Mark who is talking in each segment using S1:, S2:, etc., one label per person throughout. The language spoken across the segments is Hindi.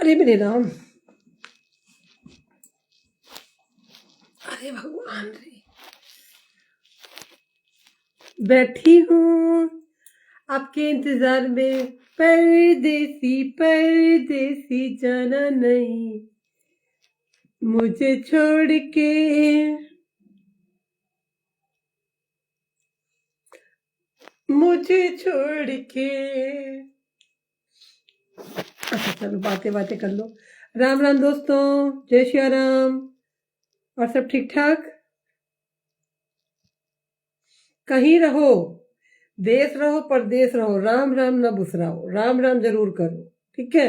S1: अरे मेरे राम, अरे भगवान रे, बैठी हूँ आपके इंतजार में, परदेसी परदेसी जाना नहीं मुझे छोड़ के, मुझे छोड़ के। अच्छा चलो बातें बातें कर लो। राम राम दोस्तों, जय श्री राम। और सब ठीक ठाक? कहीं रहो, देश रहो परदेश रहो, राम राम ना बुसराओ, राम राम जरूर करो। ठीक है,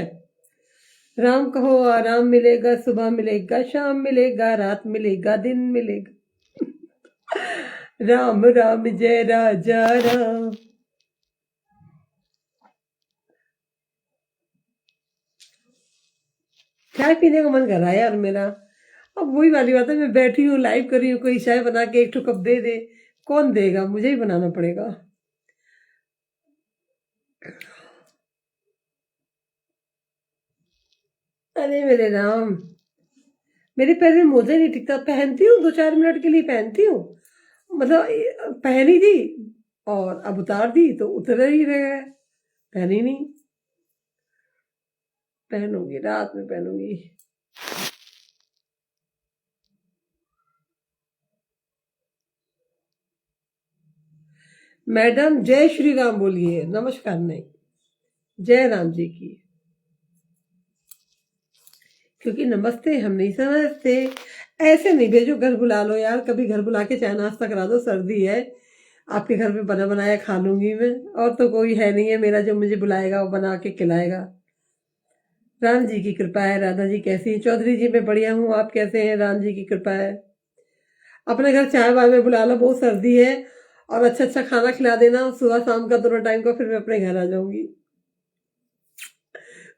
S1: राम कहो आराम मिलेगा, सुबह मिलेगा, शाम मिलेगा, रात मिलेगा, दिन मिलेगा। राम राम जय राजा राम। चाय पीने का मन कर रहा है यार मेरा। अब वही वाली बात है, मैं बैठी हूँ लाइव कर रही हूँ, कोई चाय बना के एक ठो कप दे दे, कौन देगा? मुझे ही बनाना पड़ेगा। अरे मेरे राम, मेरे पैर में मोजा नहीं टिकता। पहनती हूँ 2-4 मिनट के लिए पहनती हूँ, मतलब पहनी थी और अब उतार दी तो उतर ही रह गए, पहनी नहीं। पहनूंगी, रात में पहनूंगी। मैडम जय श्री राम बोलिए, नमस्कार नहीं, जय राम जी की। क्योंकि नमस्ते हम नहीं समझते। ऐसे नहीं भेजो, घर बुला लो यार, कभी घर बुला के चाय नाश्ता करा दो, सर्दी है, आपके घर में बना बनाया खा लूंगी मैं। और तो कोई है नहीं है मेरा जो मुझे बुलाएगा और बना के खिलाएगा। राम जी की कृपा है। राधा जी कैसी हैं? चौधरी जी मैं बढ़िया हूँ, आप कैसे हैं? राम जी की कृपा है। अपने घर चाय वाय में बुला लो, बहुत सर्दी है, और अच्छा अच्छा खाना खिला देना सुबह शाम का, दोनों टाइम का, फिर मैं अपने घर आ जाऊंगी।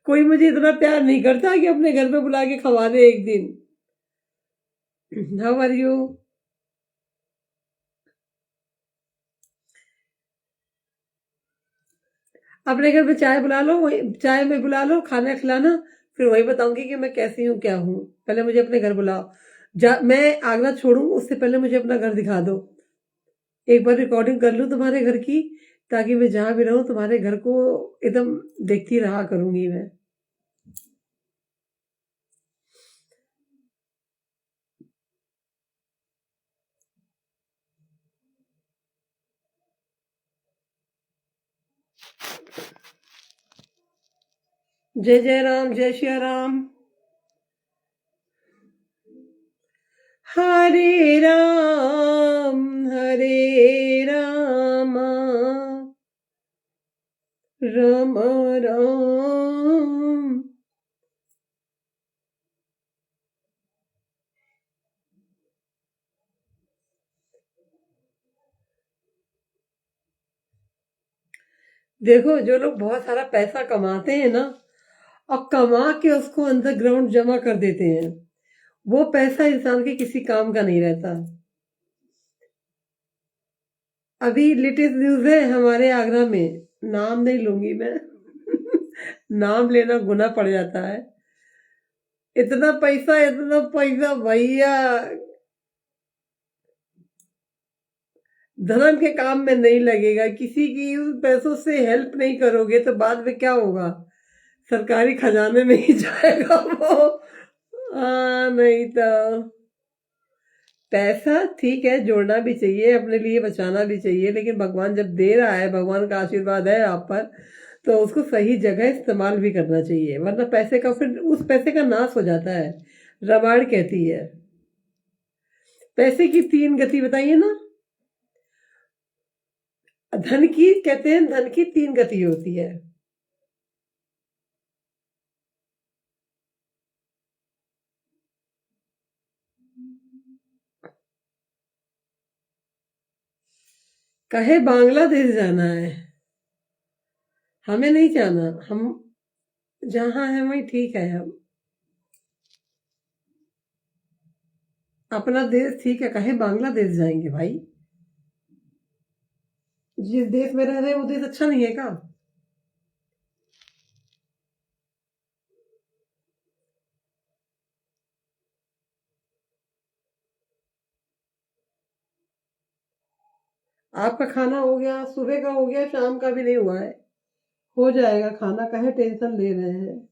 S1: कोई मुझे इतना प्यार नहीं करता कि अपने घर पे बुला के खवा दे एक दिन। How are you? अपने घर में चाय बुला लो, वही चाय में बुला लो, खाना खिलाना, फिर वही बताऊंगी कि मैं कैसी हूँ क्या हूँ। पहले मुझे अपने घर बुलाओ। मैं आगरा छोड़ूं उससे पहले मुझे अपना घर दिखा दो। एक बार रिकॉर्डिंग कर लूं तुम्हारे घर की, ताकि मैं जहां भी रहूं तुम्हारे घर को एकदम देखती रहा करूंगी मैं। जय जय राम, जय श्री राम। हरे राम राम राम। देखो, जो लोग बहुत सारा पैसा कमाते हैं ना, और कमा के उसको अंडरग्राउंड जमा कर देते हैं, वो पैसा इंसान के किसी काम का नहीं रहता। अभी लेटेस्ट न्यूज है हमारे आगरा में, नाम नहीं लूंगी मैं। नाम लेना गुना पड़ जाता है। इतना पैसा भैया, धर्म के काम में नहीं लगेगा। किसी की उन पैसों से हेल्प नहीं करोगे तो बाद में क्या होगा? सरकारी खजाने में ही जाएगा वो। नहीं तो पैसा ठीक है, जोड़ना भी चाहिए, अपने लिए बचाना भी चाहिए, लेकिन भगवान जब दे रहा है, भगवान का आशीर्वाद है आप पर, तो उसको सही जगह इस्तेमाल भी करना चाहिए, वरना पैसे का, फिर उस पैसे का नाश हो जाता है। रामायण कहती है। पैसे की 3 गति बताइए ना। धन की, कहते हैं धन की 3 गति होती है। कहे बांग्लादेश जाना है, हमें नहीं जाना, हम जहां हैं वही ठीक है। हम अपना देश ठीक है, कहे बांग्लादेश जाएंगे भाई? जिस देश में रह रहे हैं वो देश अच्छा नहीं है क्या? आपका खाना हो गया, सुबह का हो गया, शाम का भी नहीं हुआ है। हो जाएगा खाना, काहे टेंशन ले रहे हैं।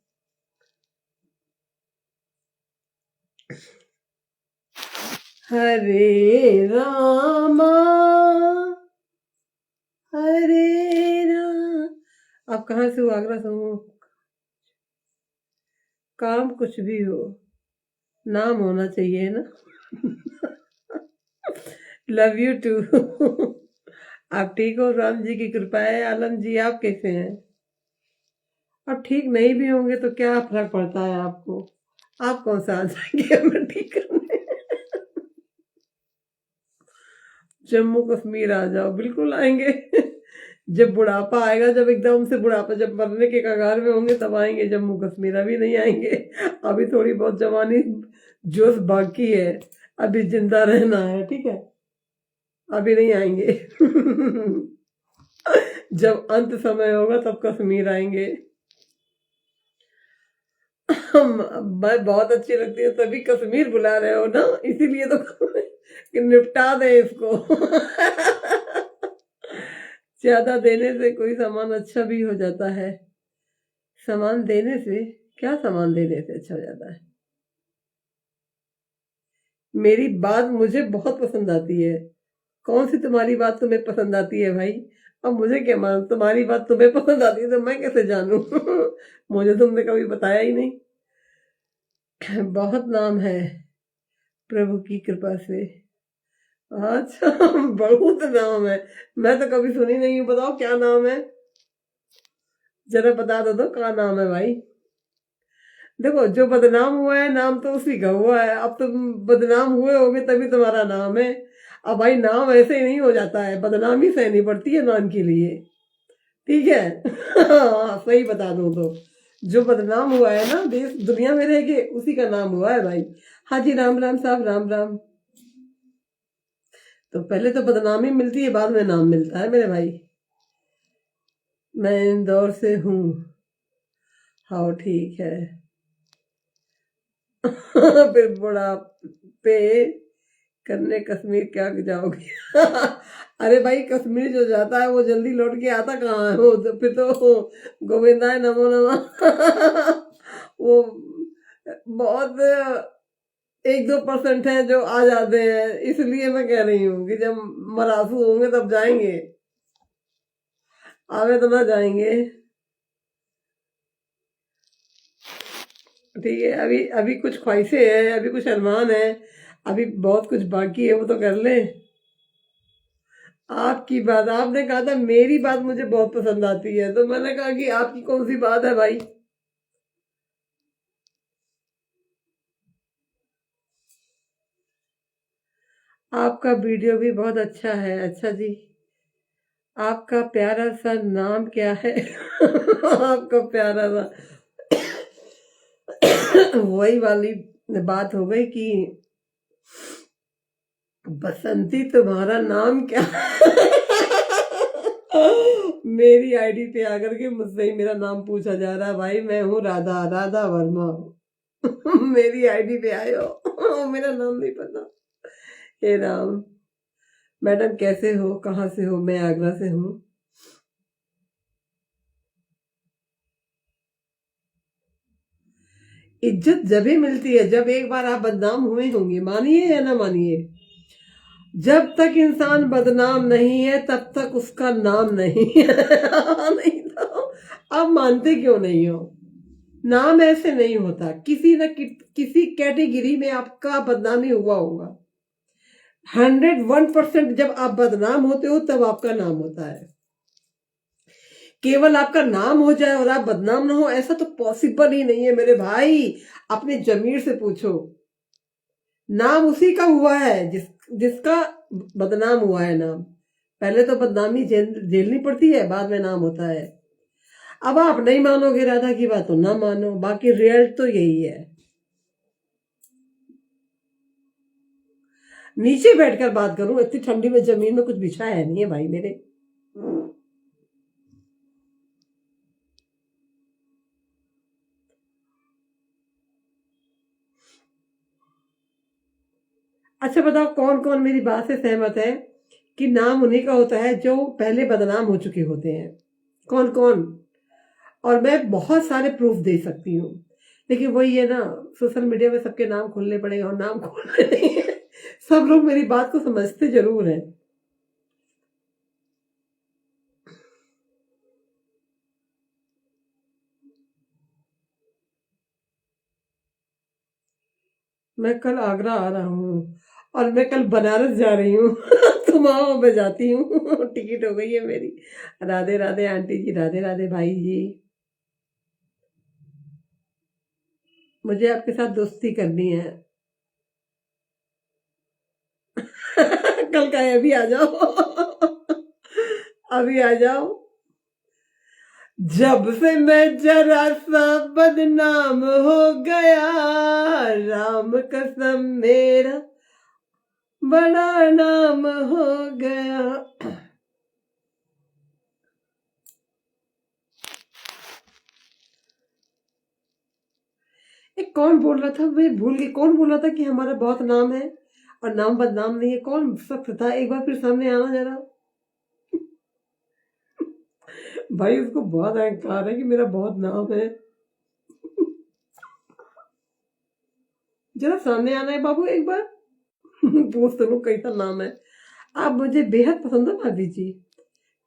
S1: हरे रामा हरे राम। आप कहाँ से हो? आगरा से हो? काम कुछ भी हो, नाम होना चाहिए ना। Love you too. आप ठीक हो? राम जी की कृपा है। आलम जी आप कैसे हैं? अब ठीक नहीं भी होंगे तो क्या फर्क पड़ता है आपको? आप कौन सा आ जाएंगे हमें ठीक करने? जम्मू कश्मीर आ जाओ, बिल्कुल आएंगे। जब बुढ़ापा आएगा, जब एकदम से बुढ़ापा, जब मरने के कगार में होंगे तब आएंगे जम्मू कश्मीर, अभी नहीं आएंगे। अभी थोड़ी बहुत जवानी जोश बाकी है, अभी जिंदा रहना है, ठीक है। अभी नहीं आएंगे। जब अंत समय होगा तब कश्मीर आएंगे। मैं बहुत अच्छी लगती है तभी कश्मीर बुला रहे हो ना, इसीलिए तो कि निपटा दे इसको। ज्यादा देने से कोई सामान अच्छा भी हो जाता है। सामान देने से क्या, सामान देने से अच्छा हो जाता है। मेरी बात मुझे बहुत पसंद आती है। कौन सी तुम्हारी बात तुम्हें पसंद आती है भाई? अब मुझे क्या मालूम, तुम्हारी बात तुम्हें पसंद आती है तो मैं कैसे जानूं? मुझे तुमने कभी बताया ही नहीं। बहुत नाम है प्रभु की कृपा से। अच्छा। बहुत नाम है, मैं तो कभी सुनी नहीं हूँ। बताओ क्या नाम है, जरा बता दो तो क्या नाम है भाई। देखो, जो बदनाम हुआ है नाम तो उसी का हुआ है। अब तुम बदनाम हुए होगे तभी तुम्हारा नाम है। अब भाई नाम ऐसे ही नहीं हो जाता है, बदनामी सहनी पड़ती है नाम के लिए, ठीक है। हाँ, सही बता दूं तो जो बदनाम हुआ है ना देश दुनिया में रह के, उसी का नाम हुआ है भाई। हाँ जी, राम राम साहब, राम राम। तो पहले तो बदनामी मिलती है, बाद में नाम मिलता है मेरे भाई। मैं इंदौर से हूँ। हाँ ठीक है। फिर बुढ़ापे करने कश्मीर क्या जाओगे? अरे भाई, कश्मीर जो जाता है वो जल्दी लौट के आता कहाँ है? वो तो फिर तो गोविंदाय नमो नमः। वो बहुत 1-2% है जो आ जाते हैं, इसलिए मैं कह रही हूँ कि जब मरासू होंगे तब जाएंगे, आवे तो ना जाएंगे। ठीक है, अभी अभी कुछ ख्वाहिशें हैं, अभी कुछ अरमान है, अभी बहुत कुछ बाकी है, वो तो कर ले। आपकी बात, आपने कहा था मेरी बात मुझे बहुत पसंद आती है, तो मैंने कहा कि आपकी कौन सी बात है भाई। आपका वीडियो भी बहुत अच्छा है। अच्छा जी, आपका प्यारा सा नाम क्या है? आपका प्यारा सा। वही वाली बात हो गई कि बसंती तुम्हारा नाम क्या है? मेरी आईडी पे आकर के मुझसे ही मेरा नाम पूछा जा रहा है भाई। मैं हूँ राधा, राधा वर्मा। मेरी आईडी पे आए हो, मेरा नाम नहीं पता। हे राम। मैडम कैसे हो, कहाँ से हो? मैं आगरा से हूँ। इज्जत जब ही मिलती है जब एक बार आप बदनाम हुए होंगे, मानिए या ना मानिए। जब तक इंसान बदनाम नहीं है तब तक उसका नाम नहीं है। नहीं तो आप मानते क्यों नहीं हो? नाम ऐसे नहीं होता, किसी न किसी कैटेगरी में आपका बदनामी हुआ होगा। 101% जब आप बदनाम होते हो तब आपका नाम होता है। केवल आपका नाम हो जाए और आप बदनाम ना हो, ऐसा तो पॉसिबल ही नहीं है मेरे भाई। अपने जमीर से पूछो। नाम उसी का हुआ है जिसका बदनाम हुआ है नाम। पहले तो बदनामी झेलनी पड़ती है, बाद में नाम होता है। अब आप नहीं मानोगे राधा की बात तो ना मानो, बाकी रियल तो यही है। नीचे बैठकर बात करूं, इतनी ठंडी में जमीन में कुछ बिछा है नहीं है भाई मेरे। अच्छा बताओ, कौन कौन मेरी बात से सहमत है? कि नाम उन्हीं का होता है जो पहले बदनाम हो चुके होते हैं। कौन कौन? और मैं बहुत सारे प्रूफ दे सकती हूँ, लेकिन वही है ना, सोशल मीडिया में सबके नाम खोलने पड़ेगा और नाम खोलने नहीं है। सब लोग मेरी बात को समझते जरूर हैं। मैं कल आगरा आ रहा हूँ और मैं कल बनारस जा रही हूँ। तुम आओ, मैं जाती हूँ। टिकट हो गई है मेरी। राधे राधे आंटी जी, राधे राधे भाई जी। मुझे आपके साथ दोस्ती करनी है। कल का है, अभी आ जाओ। अभी आ जाओ। जब से मैं जरा सा बदनाम हो गया, राम कसम मेरा बड़ा नाम हो गया। एक कौन बोल रहा था, मैं भूल गई, कौन बोल रहा था कि हमारा बहुत नाम है और नाम बदनाम नहीं है? कौन शख्स था? एक बार फिर सामने आना जरा। भाई उसको बहुत अहंकार है कि मेरा बहुत नाम है। जरा सामने आना है बाबू एक बार। पूछ तो लो कैसा नाम है। आप मुझे बेहद पसंद है भाभी जी।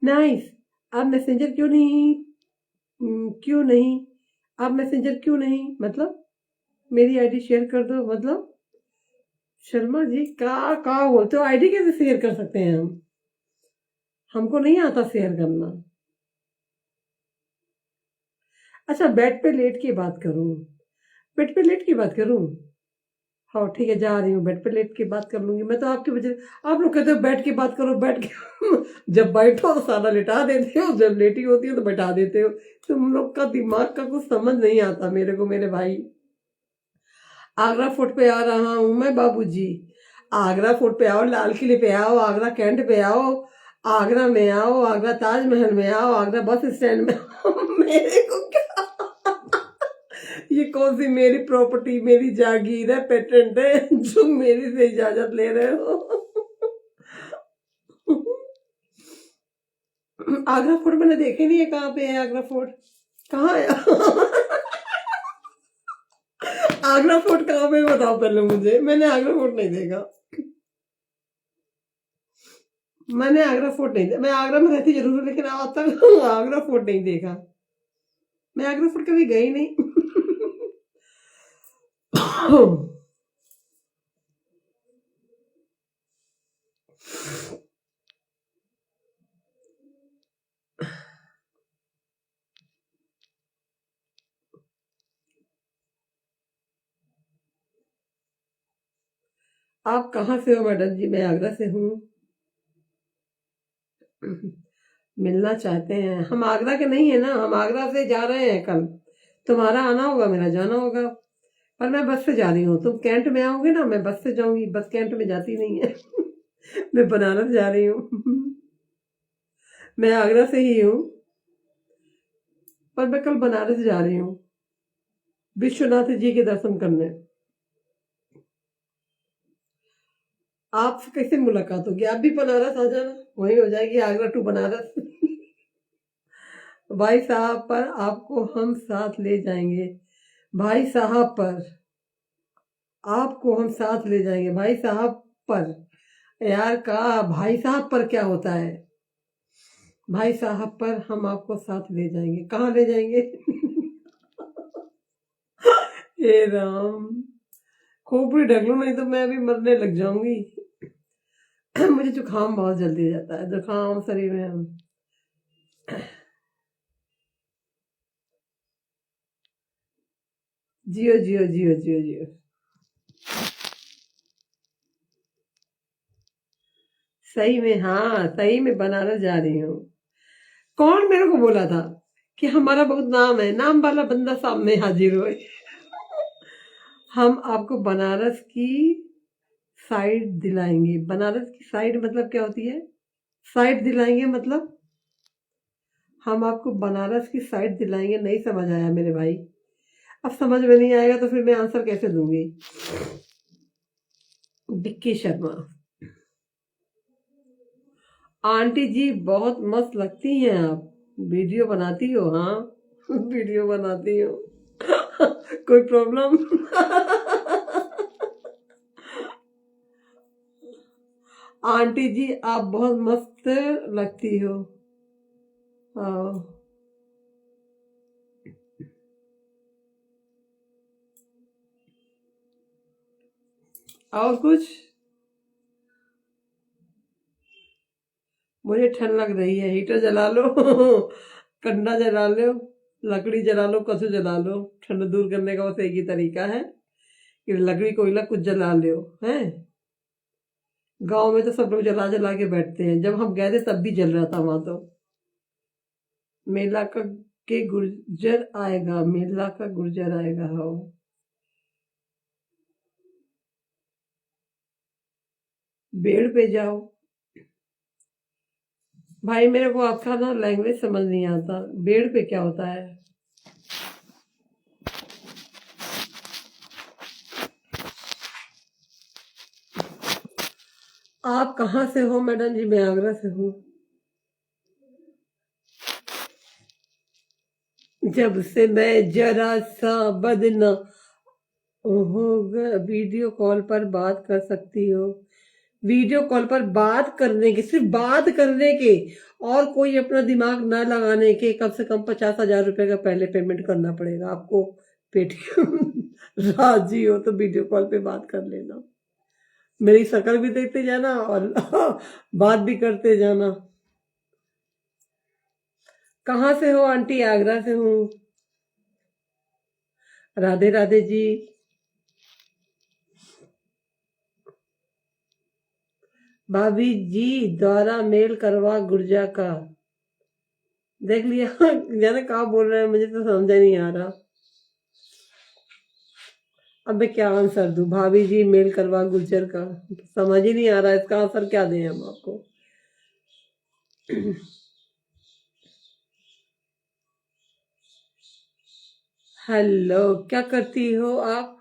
S1: नाइस। आप मैसेंजर क्यों नहीं? क्यों नहीं? आप मैसेंजर क्यों नहीं? मतलब मेरी आईडी शेयर कर दो, मतलब शर्मा जी का बोलते हो? आईडी कैसे शेयर कर सकते हैं हम? हमको नहीं आता शेयर करना। अच्छा, बेड पे लेट के बात करूं? बेड पे लेट की बात करूं? हाँ ठीक है, जा रही हूँ, बेड पे लेट के बात कर लूंगी। मैं तो आपकी वजह, आप लोग कहते हो बैठ के बात करो, बैठ के। जब बैठो तो सारा लिटा देते हो, जब लेटी होती हो तो बैठा देते हो। तुम लोग का दिमाग का कुछ समझ नहीं आता मेरे को, मेरे भाई। आगरा फोर्ट पे आ रहा हूँ मैं बाबूजी। आगरा फोर्ट पे आओ, लाल किले पे आओ, आगरा कैंट पे आओ, आगरा में आओ, आगरा ताजमहल में आओ, आगरा बस स्टैंड में आओ। मेरे को क्या, ये कौन सी मेरी प्रॉपर्टी, मेरी जागीर है, पेटेंट है, जो मेरी से इजाजत ले रहे हो? आगरा फोर्ट मैंने देखे नहीं है, कहाँ पे है आगरा फोर्ट? कहाँ है? आगरा फोर्ट कहाँ पे, बताओ पहले मुझे, मैंने आगरा फोर्ट नहीं देखा। मैंने आगरा फोर्ट नहीं देखा। मैं आगरा में रहती जरूर हूँ, लेकिन आज तक आगरा फोर्ट नहीं देखा। मैं आगरा फोर्ट कभी गई नहीं। आप कहाँ से हो मैडम जी? मैं आगरा से हूँ। मिलना चाहते हैं? हम आगरा के नहीं है ना, हम आगरा से जा रहे हैं कल। तुम्हारा आना होगा, मेरा जाना होगा। पर मैं बस से जा रही हूँ। तुम कैंट में आओगे ना, मैं बस से जाऊंगी। बस कैंट में जाती नहीं है। मैं बनारस जा रही हूँ। मैं आगरा से ही हूँ, पर मैं कल बनारस जा रही हूँ विश्वनाथ जी के दर्शन करने। आपसे कैसे मुलाकात होगी? आप भी बनारस आ जाना, वही हो जाएगी आगरा टू बनारस। भाई साहब पर आपको हम साथ ले जाएंगे। भाई साहब पर आपको हम साथ ले जाएंगे। भाई साहब पर, यार का भाई साहब पर क्या होता है? भाई साहब पर हम आपको साथ ले जाएंगे। कहाँ ले जाएंगे? हे राम, खोपड़ी ढक लो, नहीं तो मैं अभी मरने लग जाऊंगी। मुझे जुकाम बहुत जल्दी हो जाता है, जुकाम शरीर में। जियो जियो जियो जियो जियो। सही में, हाँ सही में बनारस जा रही हूँ। कौन मेरे को बोला था कि हमारा बहुत नाम है? नाम वाला बंदा सामने हाजिर हुए। हम आपको बनारस की साइड दिलाएंगे। बनारस की साइड मतलब क्या होती है? साइड दिलाएंगे मतलब हम आपको बनारस की साइड दिलाएंगे। नहीं समझ आया मेरे भाई? अब समझ में नहीं आएगा तो फिर मैं आंसर कैसे दूंगी? विक्की शर्मा। आंटी जी बहुत मस्त लगती हैं आप, वीडियो बनाती हो? हाँ वीडियो बनाती हो कोई प्रॉब्लम? आंटी जी आप बहुत मस्त लगती हो। हाँ। और कुछ? मुझे ठंड लग रही है, हीटर जला लो कंडा जला लो, लकड़ी जला लो, कछु जला लो। ठंड दूर करने का बस एक ही तरीका है कि लकड़ी कोयला कुछ जला लो। है, गांव में तो सब लोग जला जला के बैठते हैं, जब हम गए थे तब भी जल रहा था वहां तो। मेला का के गुर्जर आएगा, मेला का गुर्जर आएगा। हाँ, पेड़ पे जाओ। भाई मेरे को आपका ना लैंग्वेज समझ नहीं आता, बेड़ पे क्या होता है? आप कहाँ से हो मैडम जी? मैं आगरा से हूँ। जब से मैं जरा सा बदना होगा, वीडियो कॉल पर बात कर सकती हो? वीडियो कॉल पर बात करने के, सिर्फ बात करने के, और कोई अपना दिमाग ना लगाने के, कम से कम 50,000 रुपए का पहले पेमेंट करना पड़ेगा आपको पेटीएम राजी हो तो वीडियो कॉल पे बात कर लेना, मेरी शक्ल भी देखते जाना और बात भी करते जाना। कहाँ से हो आंटी? आगरा से हूँ। राधे राधे जी। भाभी जी द्वारा मेल करवा गुर्जा का। देख लिया जाने कहा बोल रहे हैं, मुझे तो समझ नहीं आ रहा। अब मैं क्या आंसर दूं? भाभी जी मेल करवा गुर्जर का, समझ ही नहीं आ रहा इसका आंसर क्या दें हम आपको। हेलो, क्या करती हो आप?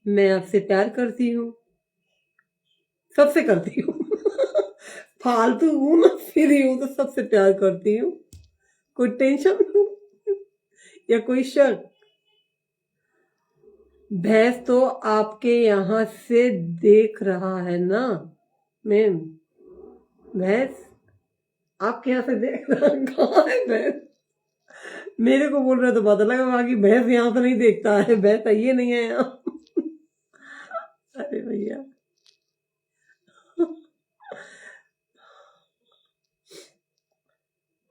S1: मैं आपसे प्यार करती हूँ, सबसे करती हूँ फालतू हूँ ना, फ्री हूँ तो सबसे प्यार करती हूँ। कोई टेंशन या कोई शक? भैंस तो आपके यहाँ से देख रहा है ना मैम? भैंस आपके यहाँ से देख रहा है, कहाँ है भैंस? मेरे को बोल रहे तो पता लगा, बाकी भैंस यहाँ से नहीं देखता है, भैंस ये नहीं है यहाँ अरे भैया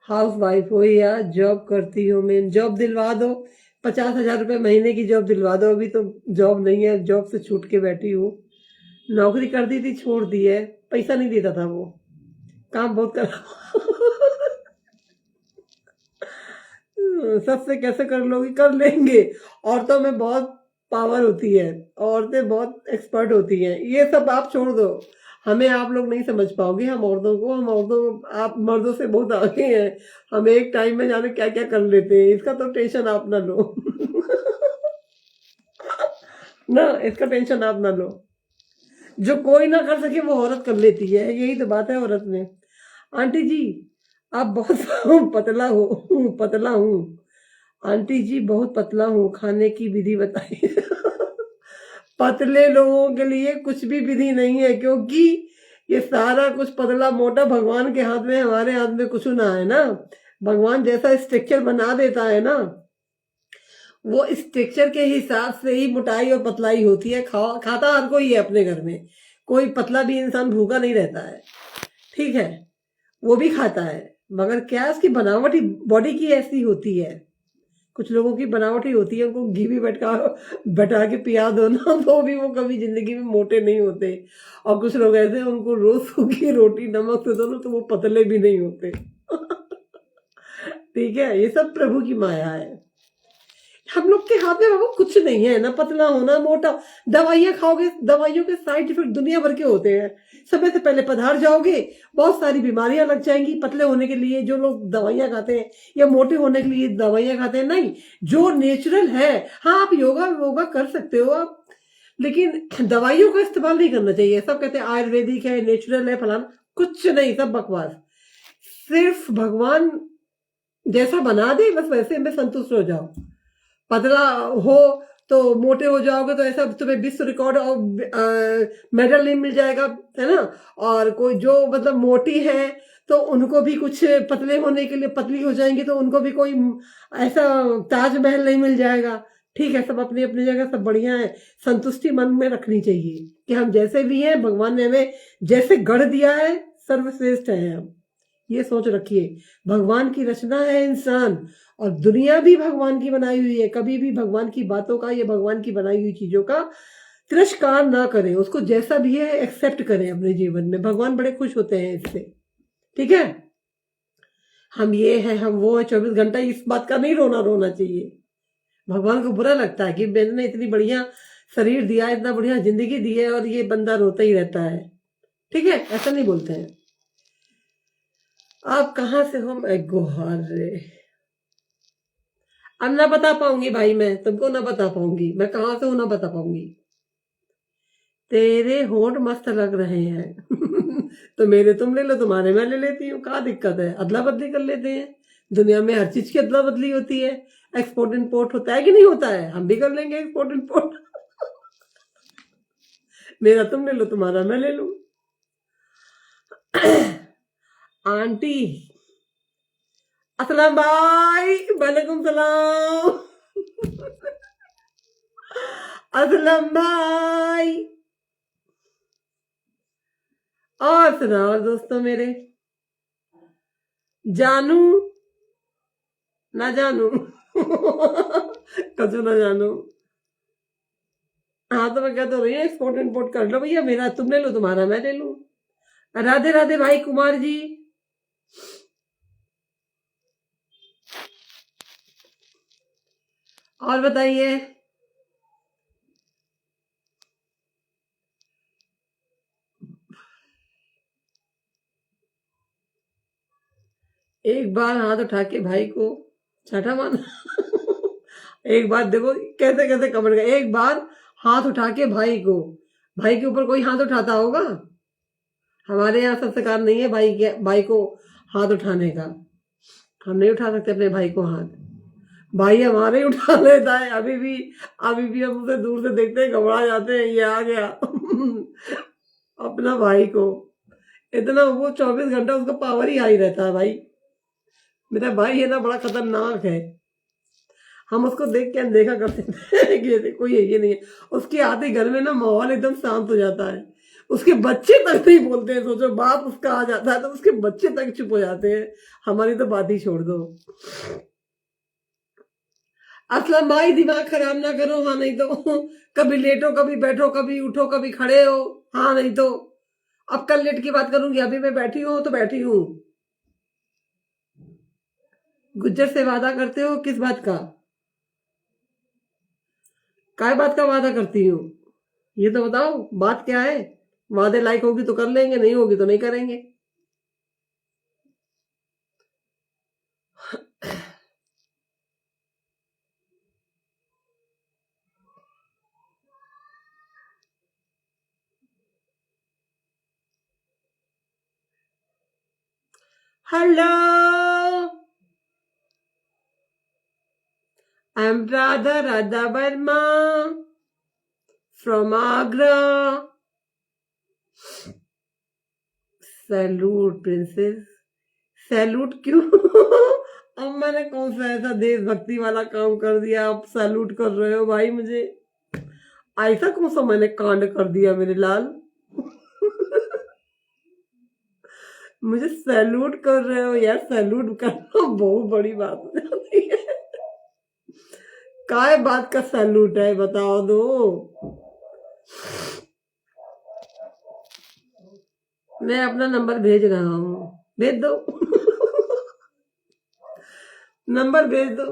S1: हाउस वाइफ हो या जॉब करती हो? मैम जॉब दिलवा दो, 50,000 रुपये महीने की जॉब दिलवा दो। अभी तो जॉब नहीं है, जॉब से छूट के बैठी हूँ। नौकरी कर दी थी, छोड़ दी है, पैसा नहीं देता था वो, काम बहुत कर सबसे कैसे कर लोगी? कर लेंगे, औरतों में बहुत पावर होती है, औरतें बहुत एक्सपर्ट होती हैं, ये सब आप छोड़ दो। हमें आप लोग नहीं समझ पाओगे, हम औरतों को, हम औरतों आप मर्दों से बहुत आगे हैं। हम एक टाइम में जाने क्या क्या कर लेते हैं, इसका तो टेंशन आप ना लो ना, इसका टेंशन आप ना लो। जो कोई ना कर सके वो औरत कर लेती है, यही तो बात है औरत में। आंटी जी आप बहुत पतला हो, पतला हूँ। आंटी जी बहुत पतला हूँ, खाने की विधि बताइए पतले लोगों के लिए कुछ भी विधि नहीं है, क्योंकि ये सारा कुछ पतला मोटा भगवान के हाथ में, हमारे हाथ में कुछ ना है ना। भगवान जैसा स्ट्रक्चर बना देता है ना, वो स्ट्रक्चर के हिसाब से ही मोटाई और पतलाई होती है। खाता हर कोई है अपने घर में, कोई पतला भी इंसान भूखा नहीं रहता है, ठीक है, वो भी खाता है, मगर क्या उसकी बनावट ही बॉडी की ऐसी होती है। कुछ लोगों की बनावट ही होती है, उनको घी भी बैठा के पिया दो ना तो भी वो कभी जिंदगी में मोटे नहीं होते। और कुछ लोग ऐसे हैं, उनको रोज सूखी रोटी नमक से दो ना तो वो पतले भी नहीं होते ठीक है, ये सब प्रभु की माया है। हम लोग के हाथ में बाबू कुछ नहीं है, ना पतला होना मोटा। दवाइयां खाओगे, दवाइयों के साइड इफेक्ट दुनिया भर के होते हैं, समय से पहले पधार जाओगे, बहुत सारी बीमारियां लग जाएंगी। पतले होने के लिए जो लोग दवाइयां खाते हैं या मोटे होने के लिए दवाइयां खाते हैं, नहीं, जो नेचुरल है। हाँ, आप योगा वोगा कर सकते हो आप, लेकिन दवाइयों का इस्तेमाल नहीं करना चाहिए। सब कहते हैं आयुर्वेदिक है, नेचुरल है, फलाना, कुछ नहीं, सब बकवास। सिर्फ भगवान जैसा बना दे बस वैसे में संतुष्ट हो जाओ। पतला हो तो मोटे हो जाओगे तो ऐसा तुम्हें विश्व रिकॉर्ड और मेडल नहीं मिल जाएगा, है ना। और कोई जो मतलब मोटी है तो उनको भी कुछ पतले होने के लिए पतली हो जाएंगी तो उनको भी कोई ऐसा ताजमहल नहीं मिल जाएगा। ठीक है, सब अपनी अपनी जगह सब बढ़िया है। संतुष्टि मन में रखनी चाहिए कि हम जैसे भी हैं भगवान ने हमें जैसे गढ़ दिया है सर्वश्रेष्ठ है हम। ये सोच रखिए, भगवान की रचना है इंसान और दुनिया भी भगवान की बनाई हुई है। कभी भी भगवान की बातों का या भगवान की बनाई हुई चीजों का तिरस्कार ना करें, उसको जैसा भी है एक्सेप्ट करें अपने जीवन में। भगवान बड़े खुश होते हैं इससे। ठीक है, हम ये है हम वो है 24 घंटा इस बात का नहीं रोना चाहिए। भगवान को बुरा लगता है कि मैंने इतनी बढ़िया शरीर दिया, इतना बढ़िया जिंदगी दी है और ये बंदा रोता ही रहता है। ठीक है, ऐसा नहीं बोलते हैं। आप कहाँ से हो? मैं गोहार रे। अब ना बता पाऊंगी भाई, मैं तुमको ना बता पाऊंगी, मैं कहाँ से हूं ना बता पाऊंगी। तेरे होंठ मस्त लग रहे हैं तो मेरे तुम ले लो, तुम्हारे मैं ले लेती हूँ, क्या दिक्कत है? अदला बदली कर लेते हैं। दुनिया में हर चीज की अदला बदली होती है। एक्सपोर्ट इंपोर्ट होता है कि नहीं होता है? हम भी कर लेंगे एक्सपोर्ट इंपोर्ट मेरा तुम ले लो, तुम्हारा मैं ले लूं। आंटी अस्सलाम भाई, वालेकुम सलाम अस्सलाम भाई। और सुनाओ दोस्तों मेरे, जानू ना जानू कचू ना जानू। हाँ तो मैं कह तो रही हूँ एक्सपोर्ट इंपोर्ट कर लो भैया, मेरा तुम ले लो, तुम्हारा मैं ले लूं। राधे राधे भाई कुमार जी। और बताइए। एक बार हाथ उठा के भाई को चाटा मारना एक बार देखो कैसे कैसे कमेंट कर। एक बार हाथ उठा के भाई को, भाई के ऊपर कोई हाथ उठाता होगा? हमारे यहाँ संस्कार नहीं है भाई को हाथ उठाने का। हम नहीं उठा सकते अपने भाई को हाथ। भाई हमारे ही उठा लेता है अभी भी हम उसे दूर से देखते हैं, घबरा जाते हैं, ये आ गया अपना भाई को इतना वो 24 घंटा उसका पावर ही हाई रहता है। भाई मेरा भाई है ना, बड़ा खतरनाक है। हम उसको देख के अनदेखा करते हैं कि ये देखो ये नहीं है। उसके आते घर में ना माहौल एकदम शांत हो जाता है। उसके बच्चे तक नहीं बोलते हैं। सोचो बाप उसका आ जाता है तो उसके बच्चे तक चुप हो जाते हैं। हमारी तो बात ही छोड़ दो। असलम भाई दिमाग खराब ना करो। हाँ नहीं तो कभी लेटो कभी बैठो, कभी उठो कभी खड़े हो। हाँ नहीं तो अब कल लेट की बात करूंगी, अभी मैं बैठी हूँ तो बैठी हूँ। गुज्जर से वादा करते हो किस बात का? काय बात का वादा करती हूँ ये तो बताओ, बात क्या है? वादे लायक होगी तो कर लेंगे, नहीं होगी तो नहीं करेंगे। Hello, I am Radha Verma from Agra. Salute princess. Salute क्यों अब मैंने कौन सा ऐसा देशभक्ति वाला काम कर दिया आप सैल्यूट कर रहे हो भाई मुझे? ऐसा कौन सा मैंने कांड कर दिया मेरे लाल मुझे सैल्यूट कर रहे हो यार? सैल्यूट करना बहुत बड़ी बात हो जाती है। काय बात का सैल्यूट है बताओ दो। मैं अपना नंबर भेज रहा हूँ, भेज दो नंबर भेज दो,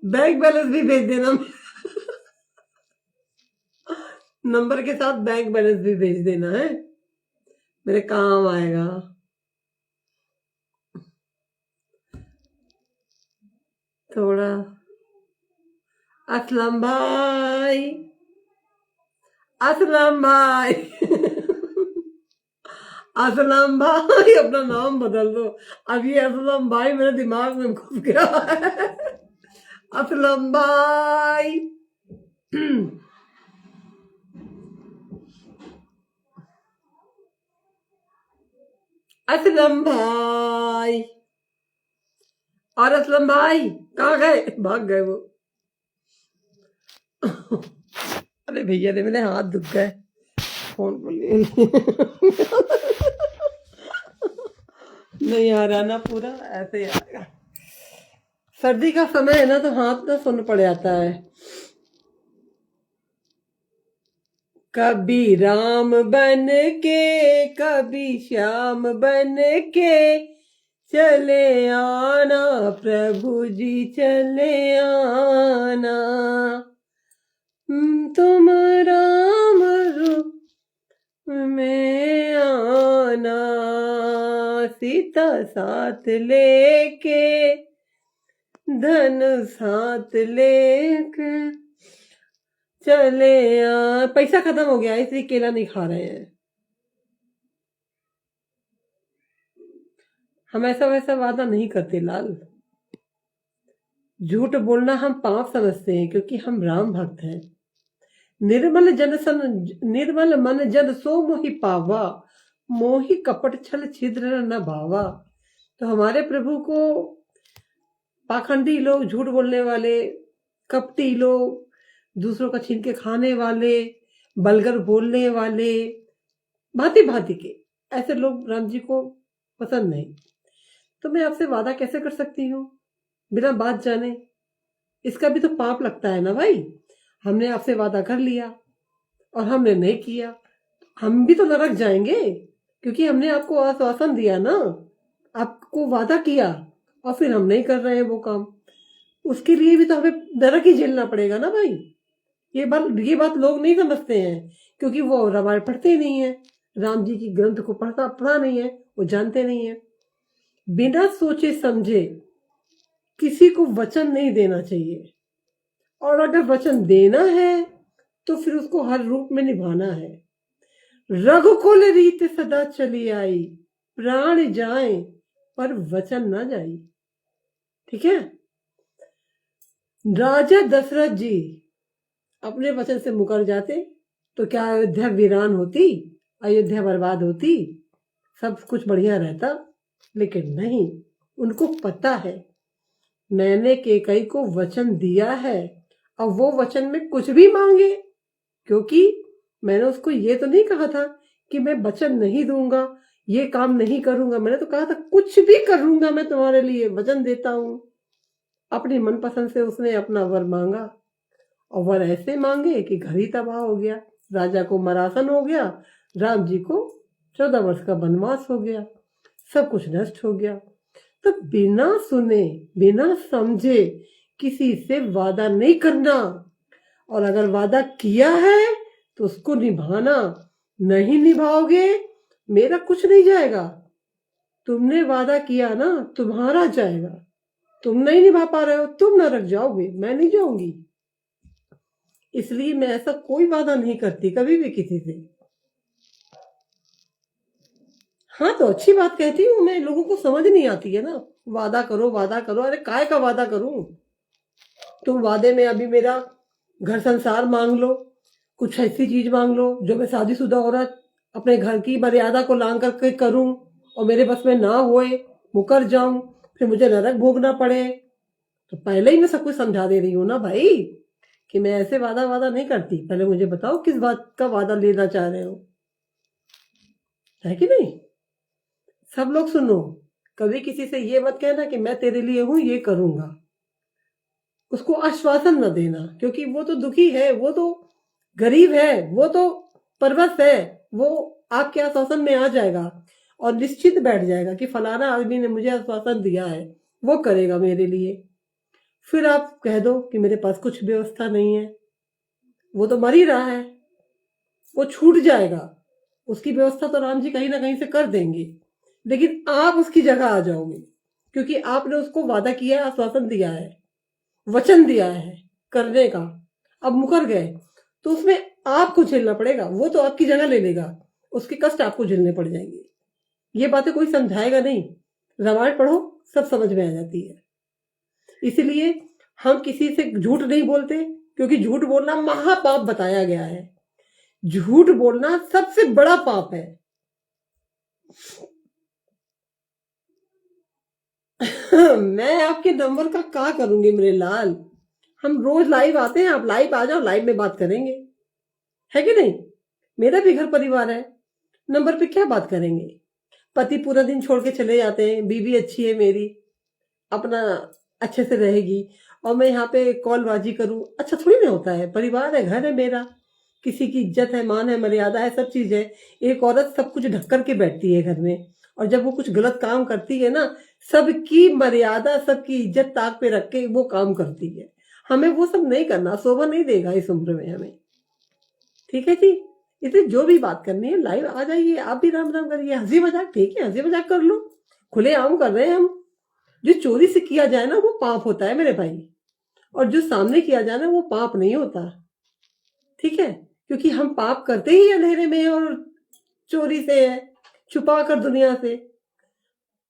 S1: बैंक बैलेंस भी भेज देना नंबर के साथ बैंक बैलेंस भी भेज देना है, मेरे काम आएगा। थोड़ा असलम भाई, असलम भाई असलम भाई अपना नाम बदल दो। अब ये असलम भाई मेरे दिमाग में घुस गया है। असलम भाई। असलम भाई और असलम भाई कहाँ गए? भाग गए वो। अरे भैया ने मेरे हाथ दुख गए फोन को लिए। नहीं आ रहा ना पूरा, ऐसे ही आएगा। सर्दी का समय है ना तो हाथ ना सुन पड़ जाता है। कभी राम बन के कभी श्याम बन के चले आना प्रभु जी चले आना। तुम राम रूप में आना, सीता साथ लेके धन साथ लेके चले आ। पैसा खत्म हो गया इसलिए केला नहीं खा रहे हैं हम। ऐसा वैसा वादा नहीं करते लाल। झूठ बोलना हम पाप समझते हैं क्योंकि हम राम भक्त हैं। निर्मल मन जन सो मोहि पावा, मोहि कपट छल छिद्र न भावा। तो हमारे प्रभु को पाखंडी लोग, झूठ बोलने वाले, कपटी लोग, दूसरों का छीन के खाने वाले, बलगर बोलने वाले, भांति भांति के ऐसे लोग राम जी को पसंद नहीं। तो मैं आपसे वादा कैसे कर सकती हूँ बिना बात जाने? इसका भी तो पाप लगता है ना भाई। हमने आपसे वादा कर लिया और हमने नहीं किया, हम भी तो नरक जाएंगे क्योंकि हमने आपको आश्वासन दिया ना, आपको वादा किया और फिर हम नहीं कर रहे हैं वो काम। उसके लिए भी तो हमें नरक ही झेलना पड़ेगा ना भाई। ये बात लोग नहीं समझते हैं क्योंकि वो रामायण पढ़ते नहीं है, राम जी की ग्रंथ को पढ़ा नहीं है, वो जानते नहीं है। बिना सोचे समझे किसी को वचन नहीं देना चाहिए, और अगर वचन देना है तो फिर उसको हर रूप में निभाना है। रघुकुल रीत सदा चली आई, प्राण जाए पर वचन ना जाई। ठीक है। राजा दशरथ जी अपने वचन से मुकर जाते तो क्या अयोध्या वीरान होती, अयोध्या बर्बाद होती, सब कुछ बढ़िया रहता? लेकिन नहीं, उनको पता है मैंने कैकेयी को वचन दिया है, अब वो वचन में कुछ भी मांगे, क्योंकि मैंने उसको ये तो नहीं कहा था कि मैं वचन नहीं दूंगा, ये काम नहीं करूंगा। मैंने तो कहा था कुछ भी करूंगा मैं तुम्हारे लिए, वचन देता हूं। अपनी मनपसंद से उसने अपना वर मांगा और वर ऐसे मांगे कि घर ही तबाह हो गया, राजा को मरासन हो गया, राम जी को 14 वर्ष का वनवास हो गया, सब कुछ नष्ट हो गया। तो बिना सुने बिना समझे किसी से वादा नहीं करना, और अगर वादा किया है तो उसको निभाना। नहीं निभाओगे मेरा कुछ नहीं जाएगा। तुमने वादा किया ना, तुम्हारा जाएगा। तुम नहीं निभा पा रहे हो, तुम नरक जाओगे, मैं नहीं जाऊंगी। इसलिए मैं ऐसा कोई वादा नहीं करती कभी भी किसी से। हाँ तो अच्छी बात कहती हूँ मैं, लोगों को समझ नहीं आती है ना। वादा करो वादा करो, अरे काय का वादा करूं? तुम वादे में अभी मेरा घर संसार मांग लो, कुछ ऐसी चीज मांग लो जो मैं शादीशुदा औरत अपने घर की मर्यादा को लांग करके करूं और मेरे बस में ना होए, मुकर जाऊं, फिर मुझे नरक भोगना पड़े। तो पहले ही मैं सब कुछ समझा दे रही हूँ ना भाई कि मैं ऐसे वादा नहीं करती। पहले मुझे बताओ किस बात का वादा लेना चाह रहे हो, है कि नहीं? सब लोग सुनो, कभी किसी से ये मत कहना कि मैं तेरे लिए हूं, ये करूंगा। उसको आश्वासन न देना, क्योंकि वो तो दुखी है, वो तो गरीब है, वो तो परवश है, वो आपके आश्वासन में आ जाएगा और निश्चित बैठ जाएगा कि फलाना आदमी ने मुझे आश्वासन दिया है, वो करेगा मेरे लिए। फिर आप कह दो कि मेरे पास कुछ व्यवस्था नहीं है, वो तो मर ही रहा है, वो छूट जाएगा। उसकी व्यवस्था तो राम जी कहीं ना कहीं से कर देंगे, लेकिन आप उसकी जगह आ जाओगे क्योंकि आपने उसको वादा किया है, आश्वासन दिया है, वचन दिया है करने का। अब मुकर गए तो उसमें आपको झेलना पड़ेगा, वो तो आपकी जगह ले लेगा, उसके कष्ट आपको झेलने पड़ जाएंगे। ये बातें कोई समझाएगा नहीं, रामायण पढ़ो सब समझ में आ जाती है। इसलिए हम किसी से झूठ नहीं बोलते, क्योंकि झूठ बोलना महापाप बताया गया है। झूठ बोलना सबसे बड़ा पाप है। मैं आपके नंबर का क्या करूंगी मेरे लाल, हम रोज लाइव आते हैं, आप लाइव आ जाओ, लाइव में बात करेंगे, है कि नहीं? मेरा भी घर परिवार है, नंबर पे क्या बात करेंगे? पति पूरा दिन छोड़ के चले जाते हैं, बीवी अच्छी है मेरी, अपना अच्छे से रहेगी, और मैं यहाँ पे कॉलबाजी करूं, अच्छा थोड़ी ना होता है। परिवार है, घर है मेरा, किसी की इज्जत है, मान है, मर्यादा है, सब चीज है। एक औरत सब कुछ ढक कर के बैठती है घर में, और जब वो कुछ गलत काम करती है ना, सबकी मर्यादा, सबकी इज्जत ताक पे रख के वो काम करती है। हमें वो सब नहीं करना, शोभा नहीं देगा इस उम्र में हमें, ठीक है जी? इसलिए जो भी बात करनी है लाइव आ जाइए, आप भी राम राम करिए, हंसी मजाक ठीक है, हंसी मजाक कर लो, खुले आम कर रहे हैं हम। जो चोरी से किया जाए ना वो पाप होता है मेरे भाई, और जो सामने किया जाए ना वो पाप नहीं होता, ठीक है? क्योंकि हम पाप करते ही अंधेरे में और चोरी से है, छुपा कर दुनिया से।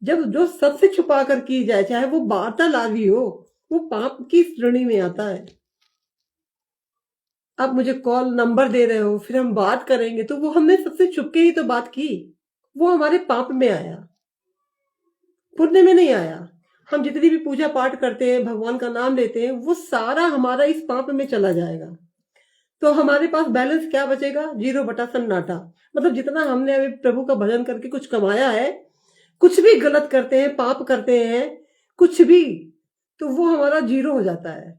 S1: जब जो सबसे छुपा कर की जाए, चाहे वो वार्तालाप भी हो, वो पाप की श्रेणी में आता है। आप मुझे कॉल नंबर दे रहे हो, फिर हम बात करेंगे, तो वो हमने सबसे छुपके ही तो बात की, वो हमारे पाप में आया, पुण्य में नहीं आया। हम जितनी भी पूजा पाठ करते हैं, भगवान का नाम लेते हैं, वो सारा हमारा इस पाप में चला जाएगा। तो हमारे पास बैलेंस क्या बचेगा? 0/सन्नाटा। मतलब जितना हमने अभी प्रभु का भजन करके कुछ कमाया है, कुछ भी गलत करते हैं, पाप करते हैं, कुछ भी, तो वो हमारा 0 हो जाता है।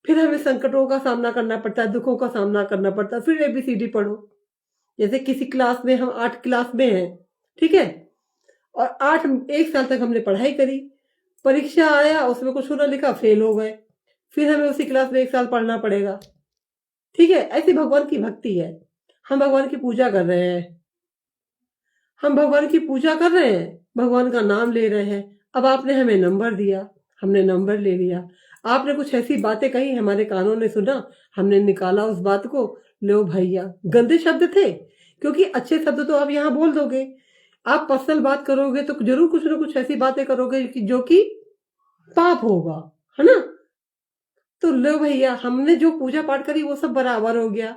S1: फिर हमें संकटों का सामना करना पड़ता है, दुखों का सामना करना पड़ता है, फिर ABCD पढ़ो। जैसे किसी क्लास में, हम 8 क्लास में हैं, ठीक है, और 1 साल तक हमने पढ़ाई करी, परीक्षा आया, उसमें कुछ ना लिखा, फेल हो गए, फिर हमें उसी क्लास में 1 साल पढ़ना पड़ेगा, ठीक है? ऐसी भगवान की भक्ति है। हम भगवान की पूजा कर रहे हैं, हम भगवान की पूजा कर रहे हैं, भगवान का नाम ले रहे हैं। अब आपने हमें नंबर दिया, हमने नंबर ले लिया, आपने कुछ ऐसी बातें कही, हमारे कानों ने सुना, हमने निकाला उस बात को, लो भैया, गंदे शब्द थे, क्योंकि अच्छे शब्द तो आप यहाँ बोल दोगे, आप पर्सनल बात करोगे तो जरूर कुछ ना कुछ ऐसी बातें करोगे जो कि पाप होगा, है ना? तो लो भैया, हमने जो पूजा पाठ करी वो सब बराबर हो गया,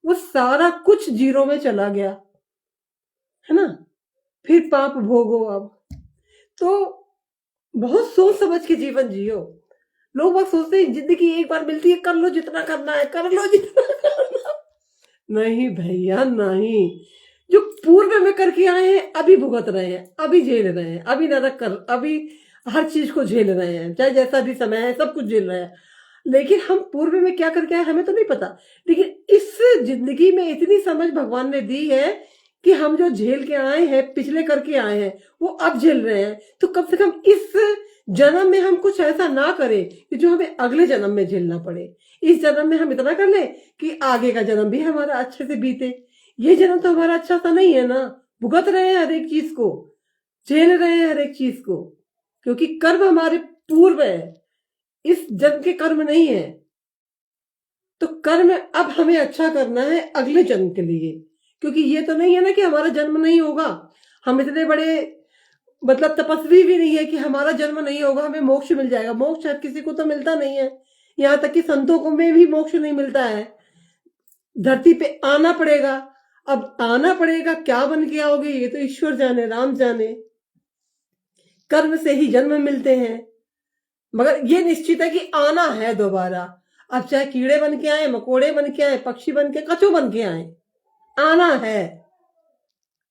S1: वो सारा कुछ 0 में चला गया, है ना? फिर पाप भोगो अब। तो बहुत सोच समझ के जीवन जियो। लोग बहुत सोचते हैं जिंदगी एक बार मिलती है, कर लो जितना करना है, कर लो जितना करना। नहीं भैया नहीं, जो पूर्व में करके आए हैं अभी भुगत रहे हैं, अभी झेल रहे हैं, अभी नरक कर, अभी हर चीज को झेल रहे हैं, चाहे जैसा भी समय है सब कुछ झेल रहे हैं। लेकिन हम पूर्व में क्या करके आए हमें तो नहीं पता, लेकिन इस जिंदगी में इतनी समझ भगवान ने दी है कि हम जो झेल के आए हैं, पिछले करके आए हैं, वो अब झेल रहे हैं। तो कम से कम इस जन्म में हम कुछ ऐसा ना करें कि जो हमें अगले जन्म में झेलना पड़े। इस जन्म में हम इतना कर लें कि आगे का जन्म भी हमारा अच्छे से बीते। ये जन्म तो हमारा अच्छा सा नहीं है ना, भुगत रहे हैं हर एक चीज को, झेल रहे हैं हर एक चीज को, क्योंकि कर्म हमारे पूर्व है, इस जन्म के कर्म नहीं है। तो कर्म अब हमें अच्छा करना है अगले जन्म के लिए, क्योंकि ये तो नहीं है ना कि हमारा जन्म नहीं होगा। हम इतने बड़े मतलब तपस्वी भी नहीं है कि हमारा जन्म नहीं होगा, हमें मोक्ष मिल जाएगा। मोक्ष हर किसी को तो मिलता नहीं है, यहाँ तक कि संतों को में भी मोक्ष नहीं मिलता है। धरती पे आना पड़ेगा। अब आना पड़ेगा, क्या बन के आओगे ये तो ईश्वर जाने, राम जाने। कर्म से ही जन्म मिलते हैं, मगर ये निश्चित है कि आना है दोबारा। अब चाहे कीड़े बन के आए, मकोड़े बन के आए, पक्षी बन के, कछुआ बन के आए, आना है,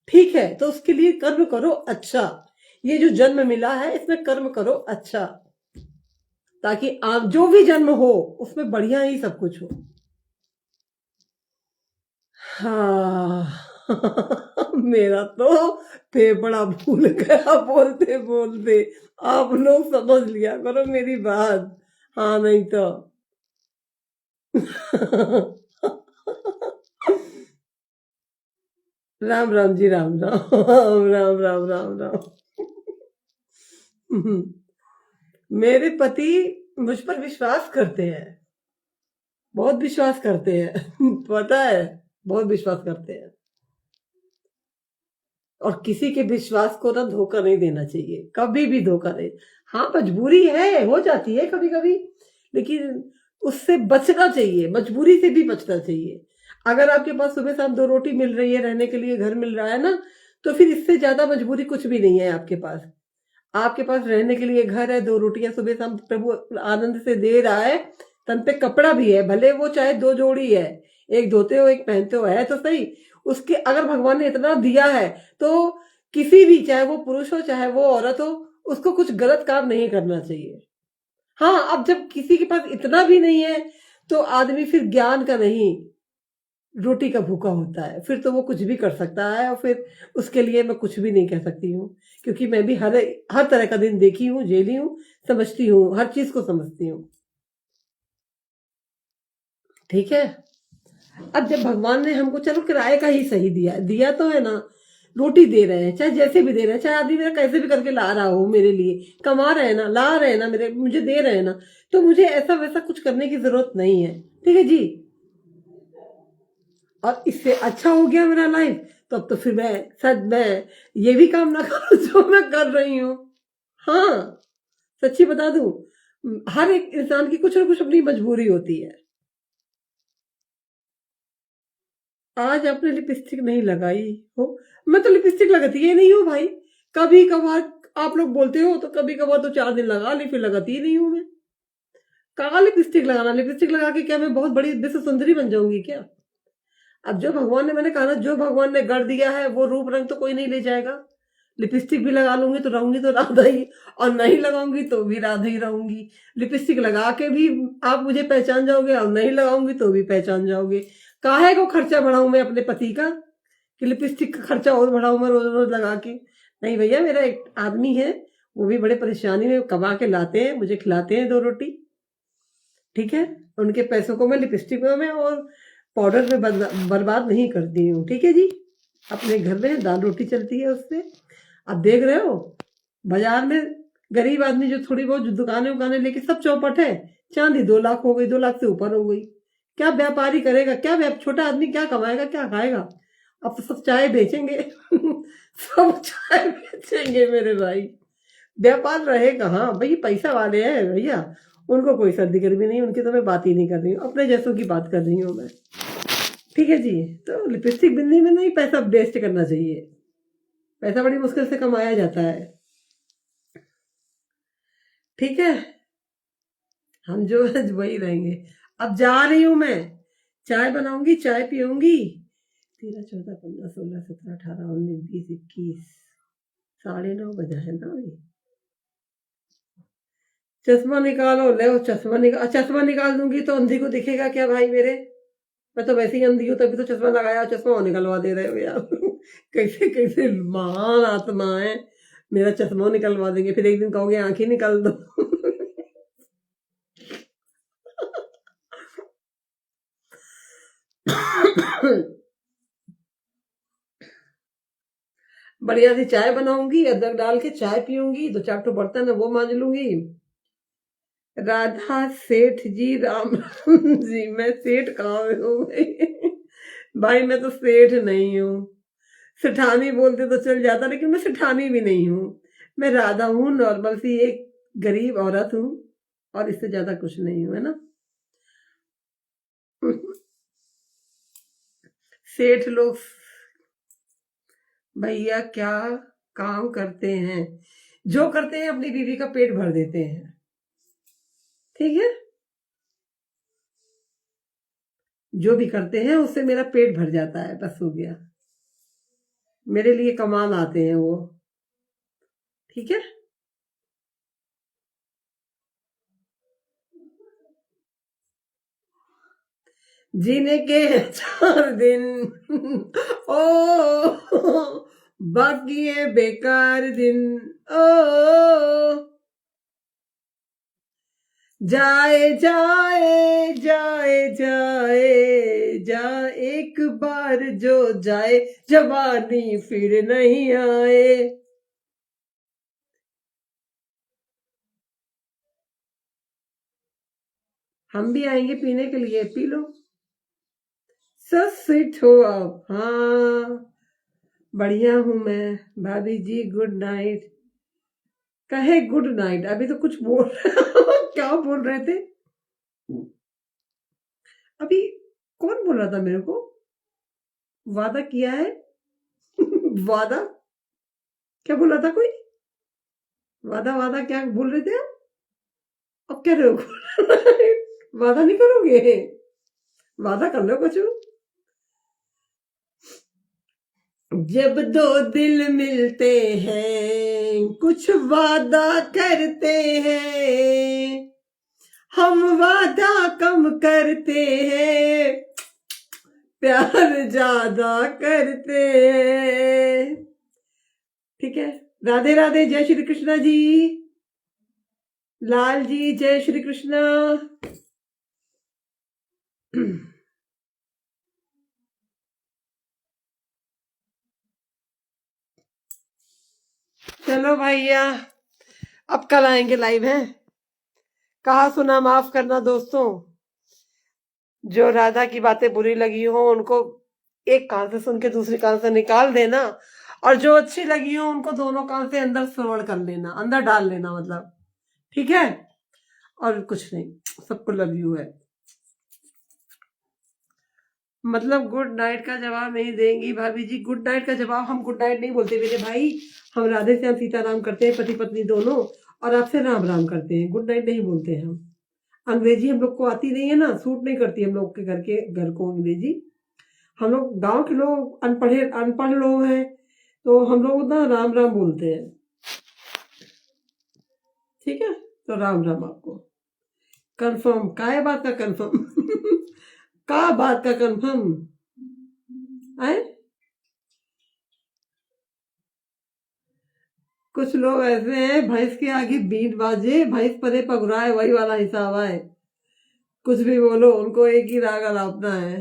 S1: ठीक है? तो उसके लिए कर्म करो अच्छा। ये जो जन्म मिला है इसमें कर्म करो अच्छा, ताकि आप जो भी जन्म हो उसमें बढ़िया ही सब कुछ हो। हाँ मेरा तो फेफड़ा भूल गया बोलते बोलते। आप लोग समझ लिया करो मेरी बात, हाँ नहीं तो। राम राम जी, राम राम, राम राम राम राम। मेरे पति मुझ पर विश्वास करते हैं, बहुत विश्वास करते हैं। पता है, बहुत विश्वास करते हैं। और किसी के विश्वास को ना धोखा नहीं देना चाहिए, कभी भी धोखा नहीं। हाँ, मजबूरी है, हो जाती है कभी कभी, लेकिन उससे बचना चाहिए, मजबूरी से भी बचना चाहिए। अगर आपके पास सुबह शाम 2 रोटी मिल रही है, रहने के लिए घर मिल रहा है ना, तो फिर इससे ज्यादा मजबूरी कुछ भी नहीं है आपके पास। आपके पास रहने के लिए घर है, 2 रोटियां सुबह शाम प्रभु आनंद से दे रहा है, तन पे कपड़ा भी है, भले वो चाहे 2 जोड़ी है, एक धोते हो एक पहनते हो, है तो सही। उसके अगर भगवान ने इतना दिया है, तो किसी भी, चाहे वो पुरुष हो चाहे वो औरत हो, उसको कुछ गलत काम नहीं करना चाहिए। हाँ, अब जब किसी के पास इतना भी नहीं है, तो आदमी फिर ज्ञान का नहीं, रोटी का भूखा होता है, फिर तो वो कुछ भी कर सकता है, और फिर उसके लिए मैं कुछ भी नहीं कह सकती हूँ, क्योंकि मैं भी हर हर तरह का दिन देखी हूँ, झेली हूँ, समझती हूँ, हर चीज को समझती हूँ। ठीक है। अब जब भगवान ने हमको चलो किराए का ही सही दिया, दिया तो है ना, रोटी दे रहे हैं, चाहे जैसे भी दे रहे हैं, चाहे आदमी मेरा कैसे भी करके ला रहा हो, मेरे लिए कमा रहे हैं ना, ला रहे हैं ना, मेरे मुझे दे रहे हैं ना, तो मुझे ऐसा वैसा कुछ करने की जरूरत नहीं है। ठीक है जी। और इससे अच्छा हो गया मेरा लाइफ, तो अब तो फिर मैं सच मैं ये भी काम ना करूं जो मैं कर रही हूँ। हाँ, सच्ची बता दूं, हर एक इंसान की कुछ ना कुछ अपनी मजबूरी होती है। आज आपने लिपस्टिक नहीं लगाई हो? मैं तो लिपस्टिक लगाती ही नहीं हूँ भाई। कभी कभार आप लोग बोलते हो, तो कभी कभार तो 4 दिन लगा ली, फिर लगाती ही नहीं हूँ मैं। कहाँ लिपस्टिक लगाना, लिपस्टिक लगा के क्या मैं बहुत बड़ी विश्व सुंदरी बन जाऊंगी क्या? अब जो भगवान ने, मैंने कहा ना, जो भगवान ने गढ़ दिया है वो रूप रंग तो कोई नहीं ले जाएगा। लिपस्टिक भी लगा लूंगी तो रहूंगी तो राधा ही, और नहीं लगाऊंगी तो भी राधा ही रहूंगी। लिपस्टिक लगा के भी आप मुझे पहचान जाओगे, और नहीं लगाऊंगी तो भी पहचान जाओगे। काहे को खर्चा बढ़ाऊं मैं अपने पति का, कि लिपस्टिक का खर्चा और बढ़ाऊं मैं रोज रोज लगा के? नहीं भैया, मेरा एक आदमी है, वो भी बड़े परेशानी में कमा के लाते हैं, मुझे खिलाते हैं 2 रोटी। ठीक है, उनके पैसों को मैं लिपस्टिक में और पाउडर में बर्बाद नहीं करती हूँ। ठीक है जी। अपने घर में दाल रोटी चलती है उससे। अब देख रहे हो, बाजार में गरीब आदमी जो थोड़ी बहुत जो दुकानें उकानें लेके सब चौपट है, चांदी 2 लाख हो गई, 2 लाख से ऊपर हो गई। क्या व्यापारी करेगा, क्या छोटा आदमी क्या कमाएगा, क्या खाएगा? अब तो सब चाय बेचेंगे सब चाय बेचेंगे मेरे भाई। व्यापार रहे कहाँ भाई, पैसा वाले हैं भैया, उनको कोई सर्दी गर्मी नहीं, उनकी तो मैं बात ही नहीं कर रही हूँ, अपने जैसों की बात कर रही हूँ मैं। ठीक है जी। तो लिपस्टिक बिंदी में नहीं पैसा वेस्ट करना चाहिए, पैसा बड़ी मुश्किल से कमाया जाता है। ठीक है, हम जो है वही रहेंगे। अब जा रही हूं मैं, चाय बनाऊंगी, चाय पीऊंगी। 13, 14, 15, 16, 17, 18, 19, 20, 21, 9:30 बजा है ना अभी। चश्मा निकालो, ले चश्मा निकाल दूंगी तो अंधी को दिखेगा क्या भाई मेरे? मैं तो वैसे ही अंधी हूँ, तभी तो चश्मा लगाया, चश्मा और निकलवा दे रहे हो यार कैसे कैसे महान आत्मा है, मेरा चश्मा निकलवा देंगे, फिर एक दिन कहोगे आंखें निकाल दो बढ़िया सी चाय बनाऊंगी, अदरक डाल के चाय पीऊंगी, 2 4 ठो बर्तन है वो मांज लूंगी। राधा सेठ जी, राम राम जी, मैं सेठ कहाँ में हूँ भाई भाई मैं तो सेठ नहीं हूँ। सेठानी बोलते तो चल जाता, लेकिन मैं सेठानी भी नहीं हूँ। मैं राधा हूँ, नॉर्मल सी एक गरीब औरत हूँ, और इससे ज्यादा कुछ नहीं हूँ, है ना। सेठ लोग भैया क्या काम करते हैं, जो करते हैं अपनी बीवी का पेट भर देते हैं। ठीक है, जो भी करते हैं उससे मेरा पेट भर जाता है, बस हो गया। मेरे लिए कमाल आते हैं वो। ठीक है। जीने के 4 दिन ओ बाकी है बेकार दिन। ओ जाए जाए जाए जाए जाए, एक बार जो जाए, जवानी फिर नहीं आए। हम भी आएंगे पीने के लिए, पी लो। सच स्वीट हो आप, हाँ। बढ़िया हूं मैं भाभी जी, गुड नाइट। कहे गुड नाइट, अभी तो कुछ बोल क्या बोल रहे थे अभी? कौन बोल रहा था मेरे को? वादा किया है वादा? क्या बोल रहा था कोई? वादा वादा क्या बोल रहे थे आप? अब कह रहे हो वादा नहीं करोगे? वादा कर लो कुछ। जब दो दिल मिलते हैं कुछ वादा करते हैं, हम वादा कम करते हैं, प्यार ज्यादा करते हैं। ठीक है, राधे राधे, जय श्री कृष्णा जी। लाल जी, जय श्री कृष्णा। चलो भैया, अब कल आएंगे लाइव है। कहा सुना माफ करना दोस्तों, जो राधा की बातें बुरी लगी हो उनको एक कान से सुन के दूसरी कान से निकाल देना, और जो अच्छी लगी हो उनको दोनों कान से अंदर श्रवण कर लेना, अंदर डाल लेना, मतलब ठीक है। और कुछ नहीं, सबको लव यू है। मतलब गुड नाइट का जवाब नहीं देंगी भाभी जी? गुड नाइट का जवाब हम गुड नाइट नहीं बोलते मेरे भाई, हम राधे श्याम सीताराम करते हैं, पति पत्नी दोनों, और आपसे राम राम करते हैं, गुड नाइट नहीं बोलते हैं हम। अंग्रेजी हम लोग को आती नहीं है ना, सूट नहीं करती हम लोग के घर को अंग्रेजी। हम लोग गांव के लोग अनपढ़ लोग हैं, तो हम लोग ना राम राम बोलते हैं। ठीक है, तो राम राम आपको। कंफर्म काय बात का कंफर्म का बात का कंफर्म है? कुछ लोग ऐसे हैं, भैंस के आगे बीट बाजे भैंस परे पगुराए, वही वाला हिसाब है। कुछ भी बोलो, उनको एक ही राग अलापना है।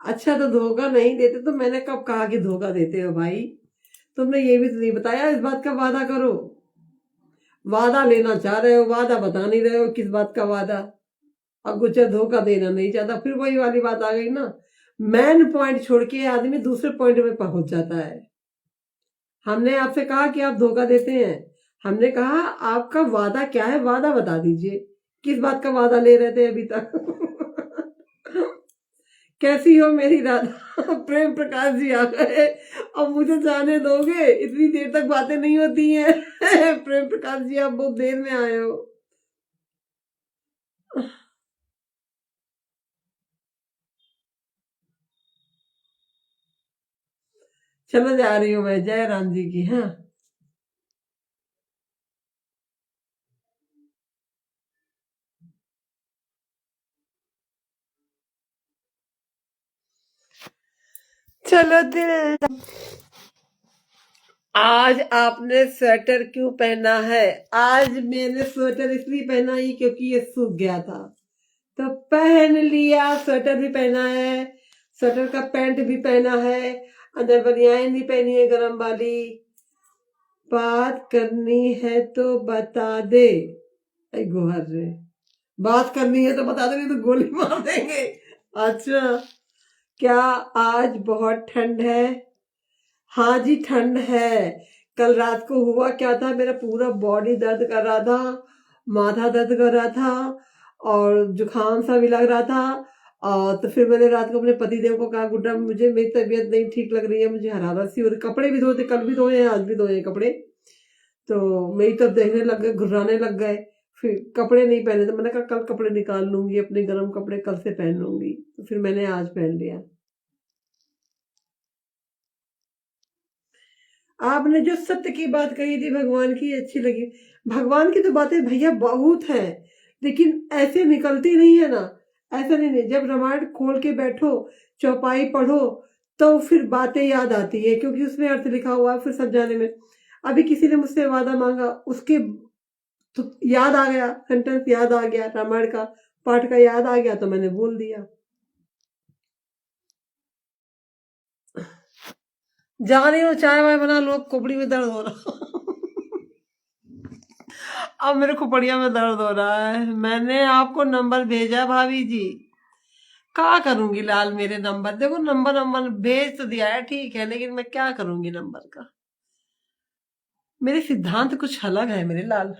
S1: अच्छा, तो धोखा नहीं देते तो मैंने कब कहा कि धोखा देते हो भाई? तुमने ये भी तो नहीं बताया इस बात का वादा करो। वादा लेना चाह रहे हो, वादा बता नहीं रहे हो किस बात का वादा। अब कुछ धोखा देना नहीं चाहता, फिर वही वाली बात आ गई ना, मेन पॉइंट छोड़ के आदमी दूसरे पॉइंट में पहुंच जाता है। हमने आपसे कहा कि आप धोखा देते हैं, हमने कहा आपका वादा क्या है, वादा बता दीजिए, किस बात का वादा ले रहे थे अभी तक कैसी हो मेरी राधा प्रेम प्रकाश जी आ गए, अब मुझे जाने दोगे? इतनी देर तक बातें नहीं होती हैं प्रेम प्रकाश जी, आप बहुत देर में आए हो। चलो जा रही हूँ मैं, जय राम जी की। हाँ, चलो दिल। आज आपने स्वेटर क्यों पहना है? आज मैंने स्वेटर इसलिए पहना ही क्योंकि ये सूख गया था, तो पहन लिया। स्वेटर भी पहना है, स्वेटर का पैंट भी पहना है, अंदर बनियान भी पहनी है गरम वाली। बात करनी है तो बता दे। गोहर रे, बात करनी है तो बता दे, नहीं तो गोली मार देंगे। अच्छा, क्या आज बहुत ठंड है? हाँ जी, ठंड है। कल रात को हुआ क्या था, मेरा पूरा बॉडी दर्द कर रहा था, माथा दर्द कर रहा था, और जुकाम सा भी लग रहा था। और तो फिर मैंने रात को अपने पतिदेव को कहा, गुड्डा मुझे मेरी तबीयत नहीं ठीक लग रही है, मुझे हरारत सी, और कपड़े भी धोते, कल भी धोए हैं, आज भी धोए हैं कपड़े। तो मेरी तब देखने लग गए, घुर्राने लग गए। फिर कपड़े नहीं पहने, तो मैंने कहा कल कपड़े निकाल लूंगी, अपने गर्म कपड़े कल से पहन लूंगी, तो फिर मैंने आज पहन लिया। आपने जो सत्य की बात कही थी भगवान की, अच्छी लगी। भगवान की तो बातें भैया बहुत है, लेकिन ऐसे निकलती नहीं है ना। ऐसा नहीं, जब रामायण खोल के बैठो, चौपाई पढ़ो, तो फिर बातें याद आती है, क्योंकि उसमें अर्थ लिखा हुआ है, फिर समझाने में। अभी किसी ने मुझसे वादा मांगा, उसके तो याद आ गया, सेंटेंस याद आ गया, रामायण का पाठ का याद आ गया, तो मैंने बोल दिया। जा रही हो, चाय वाय बना लो, खोपड़ी में दर्द हो रहा अब मेरे खोपड़िया में दर्द हो रहा है। मैंने आपको नंबर भेजा भाभी जी, क्या करूंगी लाल मेरे नंबर, देखो नंबर नंबर भेज तो दिया है ठीक है, लेकिन मैं क्या करूंगी नंबर का। मेरे सिद्धांत कुछ अलग है मेरे लाल,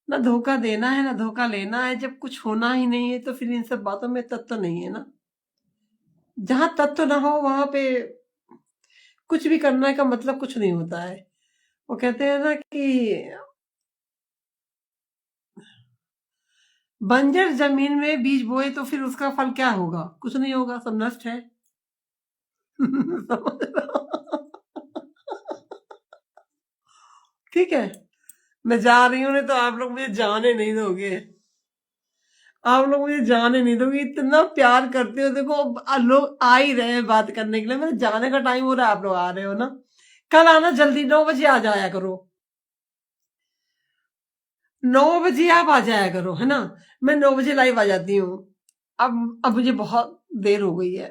S1: ना धोखा देना है ना धोखा लेना है। जब कुछ होना ही नहीं है तो फिर इन सब बातों में तत्व नहीं है ना। जहां तत्व ना हो वहां पे कुछ भी करने का मतलब कुछ नहीं होता है। वो कहते हैं ना कि बंजर जमीन में बीज बोए तो फिर उसका फल क्या होगा, कुछ नहीं होगा, सब नष्ट है। समझ रहे हो? ठीक है, मैं जा रही हूँ, नहीं तो आप लोग मुझे जाने नहीं दोगे। आप लोग मुझे जाने नहीं दोगे, इतना प्यार करते हो। देखो अब लोग आ ही रहे हैं बात करने के लिए, मेरे जाने का टाइम हो रहा है, आप लोग आ रहे हो ना। कल आना जल्दी, 9 बजे आ जाया करो। 9 बजे आप आ जाया करो, है ना। मैं 9 बजे लाइव आ जाती हूँ। अब मुझे बहुत देर हो गई है।